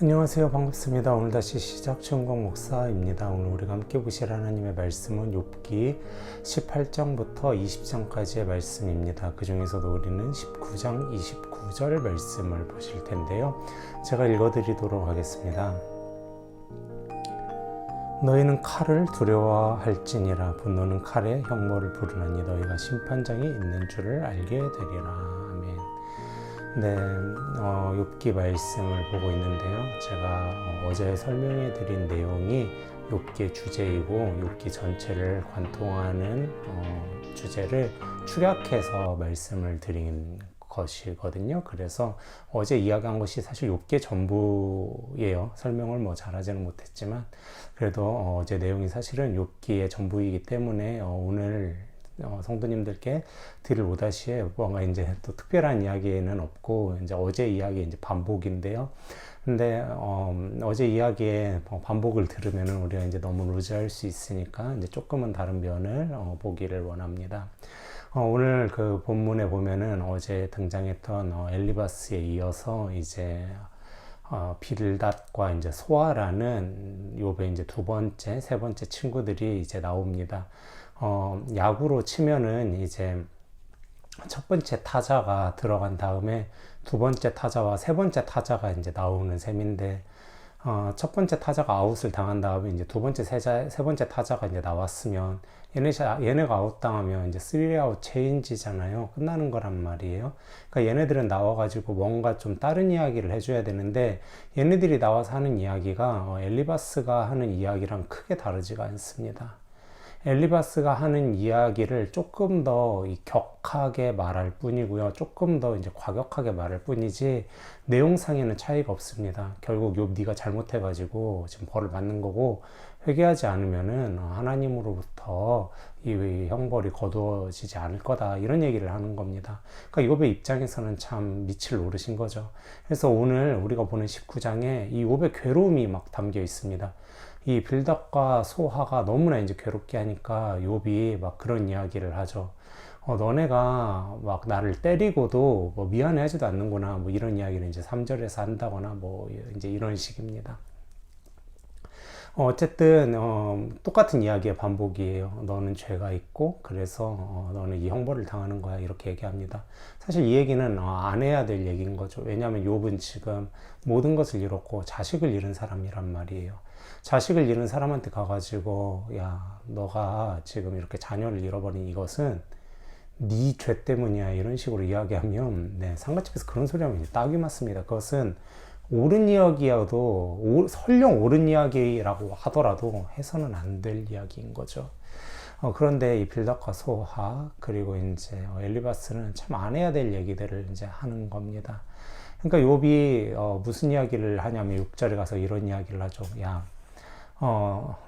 안녕하세요. 반갑습니다. 오늘 다시 시작 최은광 목사입니다. 오늘 우리가 함께 보실 하나님의 말씀은 욥기 18장부터 20장까지의 말씀입니다. 그 중에서도 우리는 19장 29절 말씀을 보실 텐데요. 제가 읽어드리도록 하겠습니다. 너희는 칼을 두려워할지니라. 분노는 칼에 형벌을 부르나니 너희가 심판장이 있는 줄을 알게 되리라. 아멘. 네, 욥기 말씀을 보고 있는데요. 제가 어제 설명해 드린 내용이 욥기의 주제이고 욥기 전체를 관통하는 주제를 축약해서 말씀을 드린 것이거든요. 그래서 어제 이야기한 것이 사실 욥기의 전부예요. 설명을 뭐 잘하지는 못했지만 그래도 어제 내용이 사실은 욥기의 전부이기 때문에 오늘 성도님들께 드릴 오다시에 뭔가 이제 또 특별한 이야기는 없고 이제 어제 이야기 이제 반복인데요. 근데 어제 이야기에 반복을 들으면은 우리가 이제 너무 루즈할 수 있으니까 이제 조금은 다른 면을 보기를 원합니다. 오늘 그 본문에 보면은 어제 등장했던 엘리바스에 이어서 이제 빌닷과 이제 소아라는 욥의 이제 두 번째, 세 번째 친구들이 이제 나옵니다. 야구로 치면은 이제 첫 번째 타자가 들어간 다음에 두 번째 타자와 세 번째 타자가 이제 나오는 셈인데, 첫 번째 타자가 아웃을 당한 다음에 이제 두 번째, 세 번째 타자가 이제 나왔으면 얘네가 아웃당하면 이제 3아웃 체인지잖아요. 끝나는 거란 말이에요. 그러니까 얘네들은 나와가지고 뭔가 좀 다른 이야기를 해줘야 되는데 얘네들이 나와서 하는 이야기가 엘리바스가 하는 이야기랑 크게 다르지가 않습니다. 엘리바스가 하는 이야기를 조금 더 격하게 말할 뿐이고요. 조금 더 이제 과격하게 말할 뿐이지 내용상에는 차이가 없습니다. 결국 욥 네가 잘못해가지고 지금 벌을 받는 거고 회개하지 않으면은 하나님으로부터 이 형벌이 거두어지지 않을 거다, 이런 얘기를 하는 겁니다. 그러니까 욥의 입장에서는 참 밑을 노르신 거죠. 그래서 오늘 우리가 보는 19장에 이 욥의 괴로움이 막 담겨 있습니다. 이 빌닷과 소하가 너무나 이제 괴롭게 하니까 욥이 막 그런 이야기를 하죠. 너네가 막 나를 때리고도 뭐 미안해 하지도 않는구나, 뭐 이런 이야기를 이제 3절에서 한다거나 뭐 이제 이런 식입니다. 어쨌든 똑같은 이야기의 반복이에요. 너는 죄가 있고 그래서 너는 이 형벌을 당하는 거야, 이렇게 얘기합니다. 사실 이 얘기는 안 해야 될 얘기인 거죠. 왜냐하면 욥은 지금 모든 것을 잃었고 자식을 잃은 사람이란 말이에요. 자식을 잃은 사람한테 가가지고 야, 너가 지금 이렇게 자녀를 잃어버린 이것은 네 죄 때문이야, 이런 식으로 이야기하면 상가집에서 그런 소리 하면 딱이 맞습니다. 그것은 옳은 이야기여도 설령 옳은 이야기라고 하더라도 해서는 안 될 이야기인 거죠. 그런데 이 빌닷과 소하 그리고 이제 엘리바스는 참 안 해야 될 얘기들을 이제 하는 겁니다. 그러니까 욥이 무슨 이야기를 하냐면 6절에 가서 이런 이야기를 하죠. 야,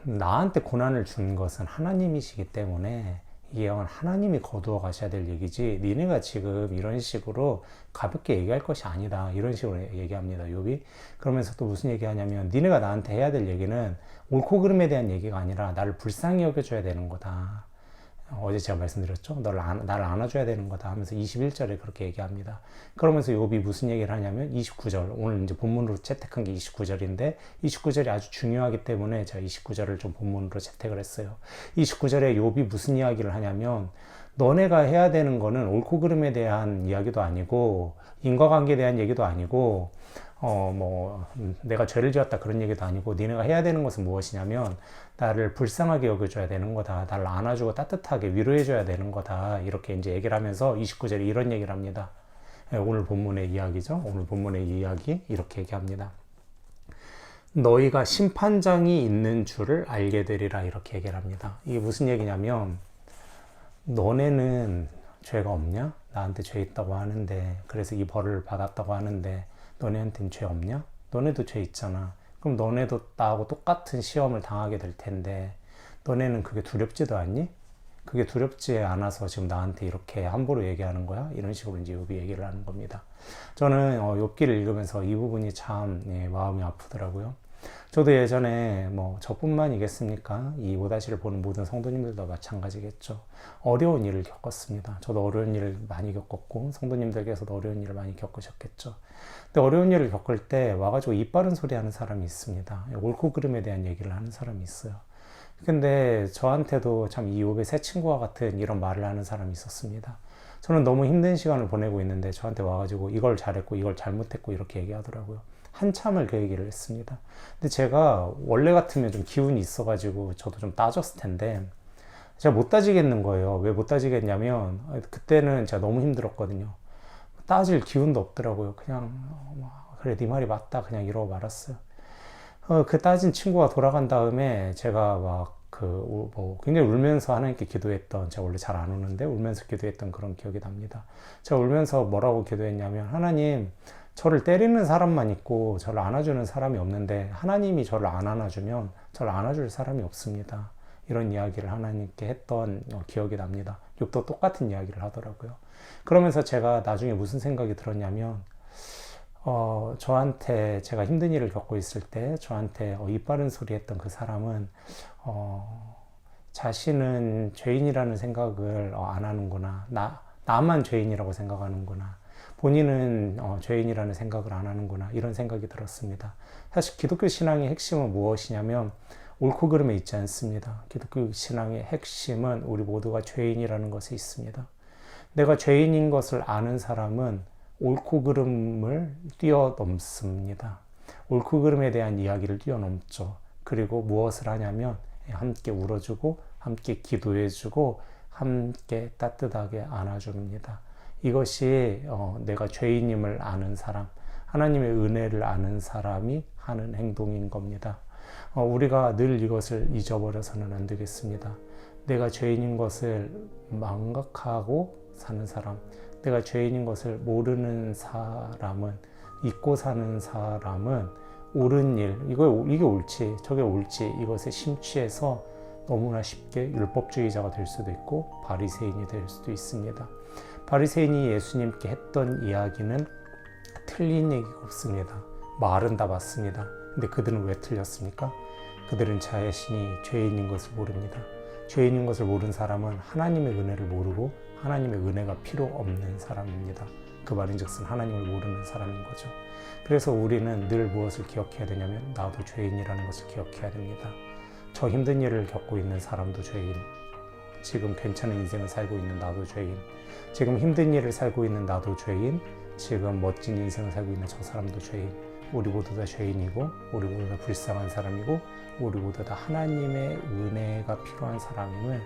나한테 고난을 준 것은 하나님이시기 때문에 이게 하나님이 거두어 가셔야 될 얘기지 니네가 지금 이런 식으로 가볍게 얘기할 것이 아니다, 이런 식으로 얘기합니다, 욥이. 그러면서 또 무슨 얘기하냐면 니네가 나한테 해야 될 얘기는 옳고 그름에 대한 얘기가 아니라 나를 불쌍히 여겨줘야 되는 거다. 어제 제가 말씀드렸죠. 나를 안아줘야 되는 거다 하면서 21절에 그렇게 얘기합니다. 그러면서 욥이 무슨 얘기를 하냐면 29절, 오늘 이제 본문으로 채택한 게 29절인데 29절이 아주 중요하기 때문에 제가 29절을 좀 본문으로 채택을 했어요. 29절에 욥이 무슨 이야기를 하냐면 너네가 해야 되는 거는 옳고 그름에 대한 이야기도 아니고 인과관계에 대한 얘기도 아니고 내가 죄를 지었다 그런 얘기도 아니고 니네가 해야 되는 것은 무엇이냐면 나를 불쌍하게 여겨줘야 되는 거다. 나를 안아주고 따뜻하게 위로해줘야 되는 거다. 이렇게 이제 얘기를 하면서 29절에 이런 얘기를 합니다. 오늘 본문의 이야기죠. 오늘 본문의 이야기 이렇게 얘기합니다. 너희가 심판장이 있는 줄을 알게 되리라, 이렇게 얘기를 합니다. 이게 무슨 얘기냐면 너네는 죄가 없냐? 나한테 죄 있다고 하는데, 그래서 이 벌을 받았다고 하는데 너네한테는 죄 없냐? 너네도 죄 있잖아. 그럼 너네도 나하고 똑같은 시험을 당하게 될 텐데 너네는 그게 두렵지도 않니? 그게 두렵지 않아서 지금 나한테 이렇게 함부로 얘기하는 거야? 이런 식으로 이제 욥이 얘기를 하는 겁니다. 저는 욥기를 읽으면서 이 부분이 참 마음이 아프더라고요. 저도 예전에 뭐 저뿐만이겠습니까? 이 오다시를 보는 모든 성도님들도 마찬가지겠죠. 어려운 일을 겪었습니다. 저도 어려운 일을 많이 겪었고 성도님들께서도 어려운 일을 많이 겪으셨겠죠. 근데 어려운 일을 겪을 때 와가지고 입 바른 소리 하는 사람이 있습니다. 옳고 그름에 대한 얘기를 하는 사람이 있어요. 근데 저한테도 참 이욥의 새 친구와 같은 이런 말을 하는 사람이 있었습니다. 저는 너무 힘든 시간을 보내고 있는데 저한테 와가지고 이걸 잘했고 이걸 잘못했고 이렇게 얘기하더라고요. 한참을 그 얘기를 했습니다. 근데 제가 원래 같으면 좀 기운이 있어가지고 저도 좀 따졌을 텐데 제가 못 따지겠는 거예요. 왜 못 따지겠냐면 그때는 제가 너무 힘들었거든요. 따질 기운도 없더라고요. 그냥 그래 네 말이 맞다 그냥 이러고 말았어요. 그 따진 친구가 돌아간 다음에 제가 막 굉장히 울면서 하나님께 기도했던, 제가 원래 잘 안 우는데 울면서 기도했던 그런 기억이 납니다. 제가 울면서 뭐라고 기도했냐면, 하나님, 저를 때리는 사람만 있고 저를 안아주는 사람이 없는데 하나님이 저를 안 안아주면 저를 안아줄 사람이 없습니다. 이런 이야기를 하나님께 했던 기억이 납니다. 욥도 똑같은 이야기를 하더라고요. 그러면서 제가 나중에 무슨 생각이 들었냐면, 저한테 제가 힘든 일을 겪고 있을 때 저한테 입 바른 소리 했던 그 사람은 자신은 죄인이라는 생각을 안 하는구나. 나만 죄인이라고 생각하는구나. 본인은 죄인이라는 생각을 안 하는구나. 이런 생각이 들었습니다. 사실 기독교 신앙의 핵심은 무엇이냐면 옳고 그름에 있지 않습니다. 기독교 신앙의 핵심은 우리 모두가 죄인이라는 것에 있습니다. 내가 죄인인 것을 아는 사람은 옳고 그름을 뛰어넘습니다. 옳고 그름에 대한 이야기를 뛰어넘죠. 그리고 무엇을 하냐면 함께 울어주고 함께 기도해주고 함께 따뜻하게 안아줍니다. 이것이 내가 죄인임을 아는 사람, 하나님의 은혜를 아는 사람이 하는 행동인 겁니다. 우리가 늘 이것을 잊어버려서는 안 되겠습니다. 내가 죄인인 것을 망각하고 사는 사람, 내가 죄인인 것을 모르는 사람은, 잊고 사는 사람은 옳은 일, 이게 옳지, 저게 옳지, 이것에 심취해서 너무나 쉽게 율법주의자가 될 수도 있고 바리새인이 될 수도 있습니다. 바리새인이 예수님께 했던 이야기는 틀린 얘기가 없습니다. 말은 다 맞습니다. 근데 그들은 왜 틀렸습니까? 그들은 자신이 죄인인 것을 모릅니다. 죄인인 것을 모르는 사람은 하나님의 은혜를 모르고 하나님의 은혜가 필요 없는 사람입니다. 그 말인즉슨 하나님을 모르는 사람인 거죠. 그래서 우리는 늘 무엇을 기억해야 되냐면 나도 죄인이라는 것을 기억해야 됩니다. 저 힘든 일을 겪고 있는 사람도 죄인, 지금 괜찮은 인생을 살고 있는 나도 죄인, 지금 힘든 일을 살고 있는 나도 죄인, 지금 멋진 인생을 살고 있는 저 사람도 죄인. 우리 모두 다 죄인이고 우리 모두 다 불쌍한 사람이고 우리 모두 다 하나님의 은혜가 필요한 사람임을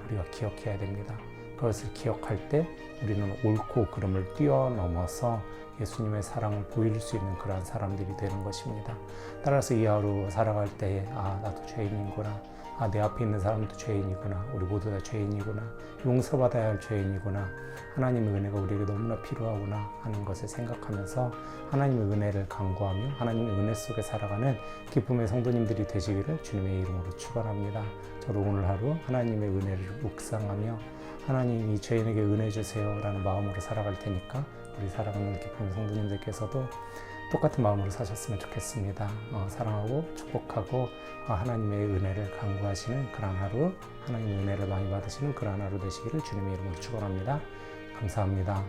우리가 기억해야 됩니다. 그것을 기억할 때 우리는 옳고 그름을 뛰어넘어서 예수님의 사랑을 보일 수 있는 그러한 사람들이 되는 것입니다. 따라서 이 하루 살아갈 때에 나도 죄인이구나, 내 앞에 있는 사람도 죄인이구나, 우리 모두 다 죄인이구나, 용서받아야 할 죄인이구나, 하나님의 은혜가 우리에게 너무나 필요하구나 하는 것을 생각하면서 하나님의 은혜를 간구하며 하나님의 은혜 속에 살아가는 기쁨의 성도님들이 되시기를 주님의 이름으로 축원합니다. 저도 오늘 하루 하나님의 은혜를 묵상하며 하나님 이 죄인에게 은혜 주세요 라는 마음으로 살아갈 테니까 우리 사랑하는 기쁨의 성도님들께서도 똑같은 마음으로 사셨으면 좋겠습니다. 사랑하고 축복하고 하나님의 은혜를 간구하시는 그런 하루, 하나님의 은혜를 많이 받으시는 그런 하루 되시기를 주님의 이름으로 축원합니다. 감사합니다.